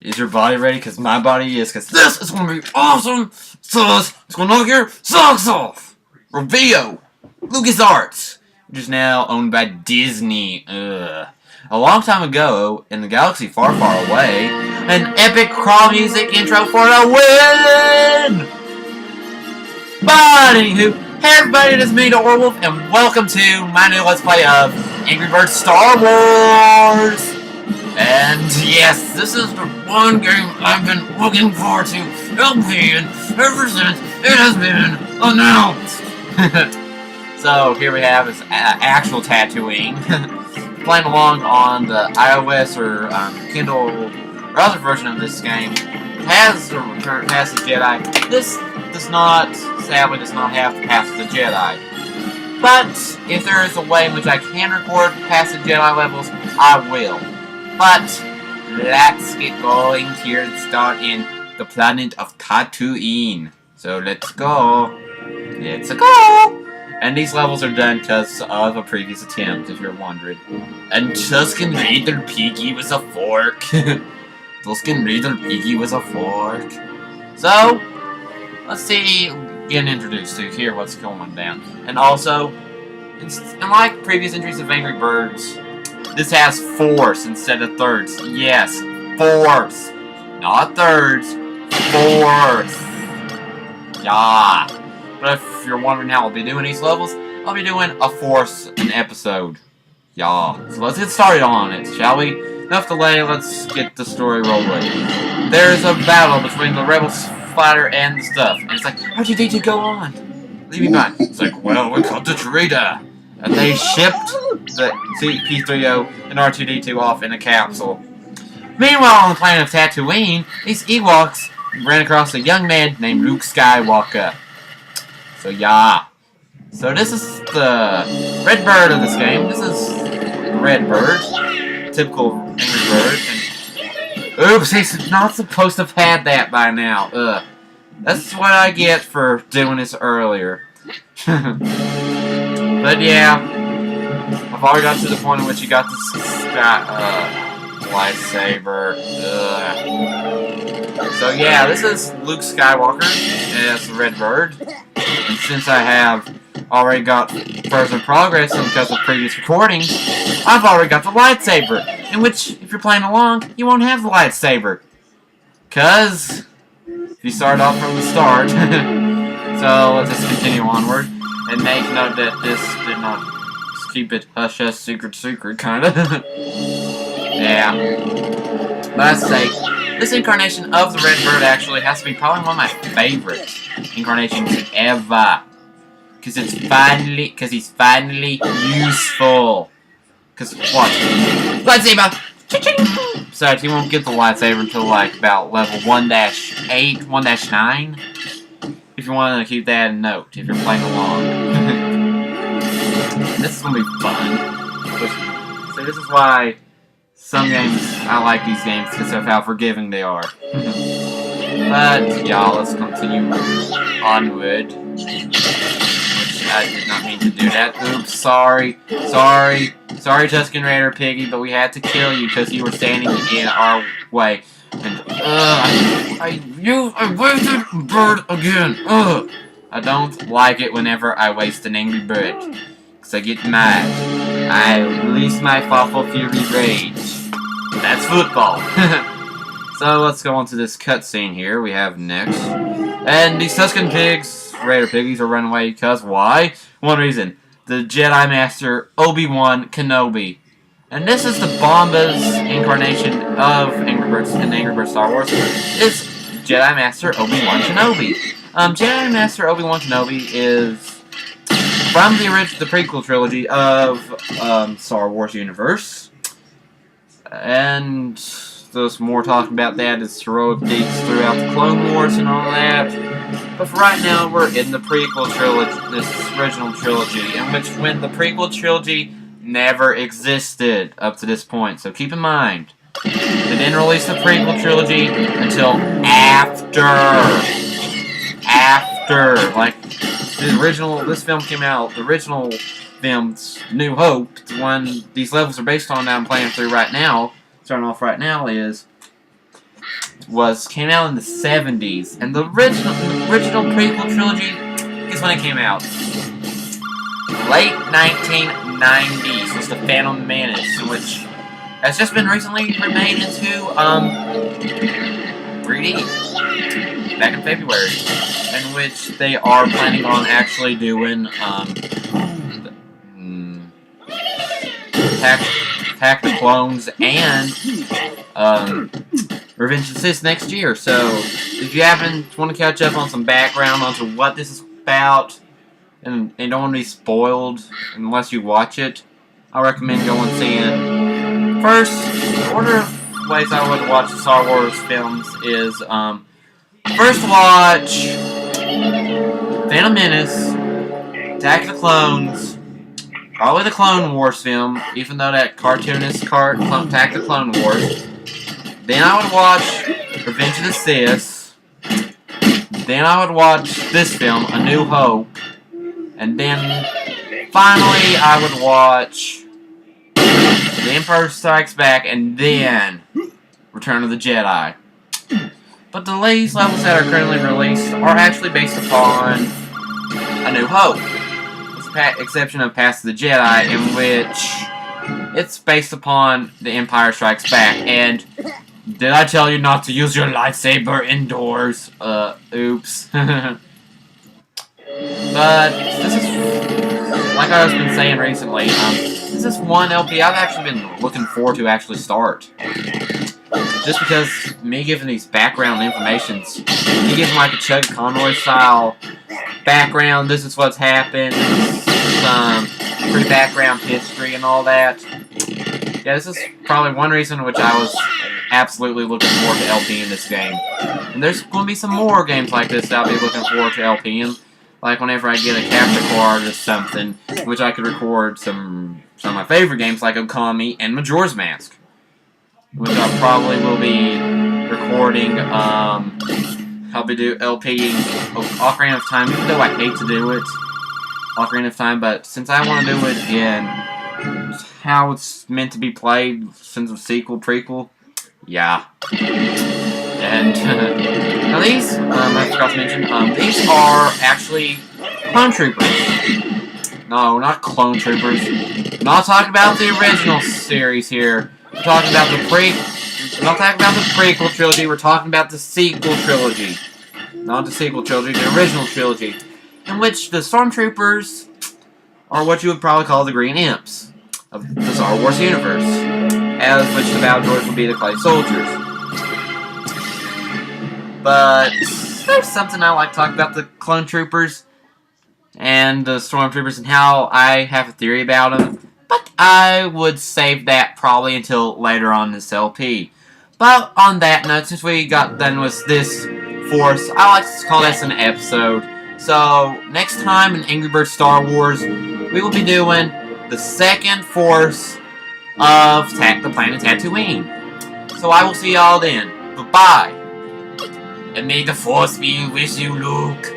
Is your body ready? Because my body is. Because this is going to be awesome. So it's going to knock your socks off. Reveal LucasArts, which is now owned by Disney. A long time ago, in the galaxy far, far away, an epic crawl music intro for the win! But anywho, hey everybody, it is me, DaAuraWolf, and welcome to my new Let's Play of Angry Birds Star Wars! And yes, this is the one game I've been looking forward to LPing ever since it has been announced! So here we have is actual Tatooine. Playing along on the iOS or Kindle browser version of this game. Has the Pass the Jedi. This sadly does not have the Pass the Jedi. But if there is a way in which I can record Pass the Jedi levels, I will. But let's get going here and start in the planet of Tatooine. So let's go. Let's go. And these levels are done because of a previous attempt, if you're wondering. And Tusken Raider Piggy was a fork. Tusken Raider Piggy was a fork. So, let's see, getting introduced to here what's going down. And also, unlike previous entries of Angry Birds, this has fourths instead of thirds. Yes, fourths. Not thirds. Fourths. Yeah. But if you're wondering how I'll be doing these levels, I'll be doing a fourth an episode. Yeah. So let's get started on it, shall we? Enough delay, let's get the story rolling. There's a battle between the rebel fighter and the stuff. And it's like, R2-D2, go on. Leave me behind. It's like, well, we caught the traitor. And they shipped the C-3PO and R2-D2 off in a capsule. Meanwhile, on the planet of Tatooine, these Ewoks ran across a young man named Luke Skywalker. So yeah. So this is the red bird of this game. This is red bird. Typical Angry Bird. And oops, he's not supposed to have had that by now. Ugh. That's what I get for doing this earlier. But yeah, I've already got to the point in which you got this lightsaber. So yeah, this is Luke Skywalker as the red bird. And since I have already got further progress because of previous recordings, I've already got the lightsaber. In which, if you're playing along, you won't have the lightsaber. Because if you start off from the start. So let's just continue onward. And make note that this did not keep it hush-hush, secret, kinda. Yeah. Let's say, this incarnation of the red bird actually has to be probably one of my favorite incarnations ever. Because he's finally useful. Because, what? Lightsaber! Besides, he won't get the lightsaber until, like, about level 1-8, 1-9. If you want to keep that in note, if you're playing along. This is going to be fun. So this is why some games, I like these games because of how forgiving they are. But, y'all, let's continue onward. Which I did not mean to do that. Oops, sorry, Tusken Raider Piggy, but we had to kill you because you were standing in our way. And, I wasted bird again. I don't like it whenever I waste an angry bird. Because I get mad. I release my Fawful Fury Rage. That's football. So let's go on to this cutscene here we have next. And these Tusken Raider Piggies are running away because why? One reason. The Jedi Master Obi-Wan Kenobi. And this is the Bomba's incarnation of Angry Birds and Angry Birds Star Wars. It's Jedi Master Obi-Wan Kenobi. Jedi Master Obi-Wan Kenobi is from the prequel trilogy of Star Wars universe. And there's more talking about that as heroic deeds throughout the Clone Wars and all that. But for right now, we're in the prequel trilogy, this original trilogy, in which when the prequel trilogy never existed up to this point, so keep in mind, they didn't release the prequel trilogy until after, like, this film came out, the original film's New Hope, the one these levels are based on that I'm playing through right now, starting off right now, is came out in the 70s, and the original prequel trilogy, guess when it came out? Late 1990s was The Phantom Menace, which has just been recently remade into 3D back in February, in which they are planning on actually doing Attack the Clones and Revenge of the Sith next year. So if you want to catch up on some background onto what this is about and don't want to be spoiled unless you watch it, I recommend going and seeing. First, the order of ways I would watch the Star Wars films is first watch Phantom Menace, Attack of the Clones, probably the Clone Wars film, even though that cartoonist Attack of the Clone Wars. Then I would watch Revenge of the Sith. Then I would watch this film, A New Hope. And then, finally, I would watch The Empire Strikes Back, and then Return of the Jedi. But these levels that are currently released are actually based upon A New Hope. With the exception of Past the Jedi, in which it's based upon The Empire Strikes Back. And did I tell you not to use your lightsaber indoors? Oops. But this is, like I've been saying recently, this is one LP I've actually been looking forward to actually start. Just because me giving these background informations, me giving like a Chuck Conroy style background, this is what's happened, some pretty background history and all that. Yeah, this is probably one reason which I was absolutely looking forward to LPing this game. And there's going to be some more games like this that I'll be looking forward to LPing. Like whenever I get a capture card or something, which I could record some of my favorite games like Okami and Majora's Mask. Which I probably will be recording, I'll be LPing Ocarina of Time, even though I hate to do it, Ocarina of Time, but since I want to do it in how it's meant to be played, since of sequel, prequel, yeah. And, now these, I forgot to mention, these are actually clone troopers. No, not clone troopers. I'm not talking about the original series here. We're talking about the we're not talking about the prequel trilogy, we're talking about the sequel trilogy. Not the sequel trilogy, the original trilogy. In which the stormtroopers are what you would probably call the green imps of the Star Wars universe. As which the battle droids would be the clay soldiers. But there's something I like to talk about the clone troopers and the stormtroopers and how I have a theory about them. But I would save that probably until later on this LP. But on that note, since we got done with this force, I like to call this an episode. So, next time in Angry Birds Star Wars, we will be doing the second force of the planet Tatooine. So I will see y'all then. Goodbye. And may the force be with you, Luke.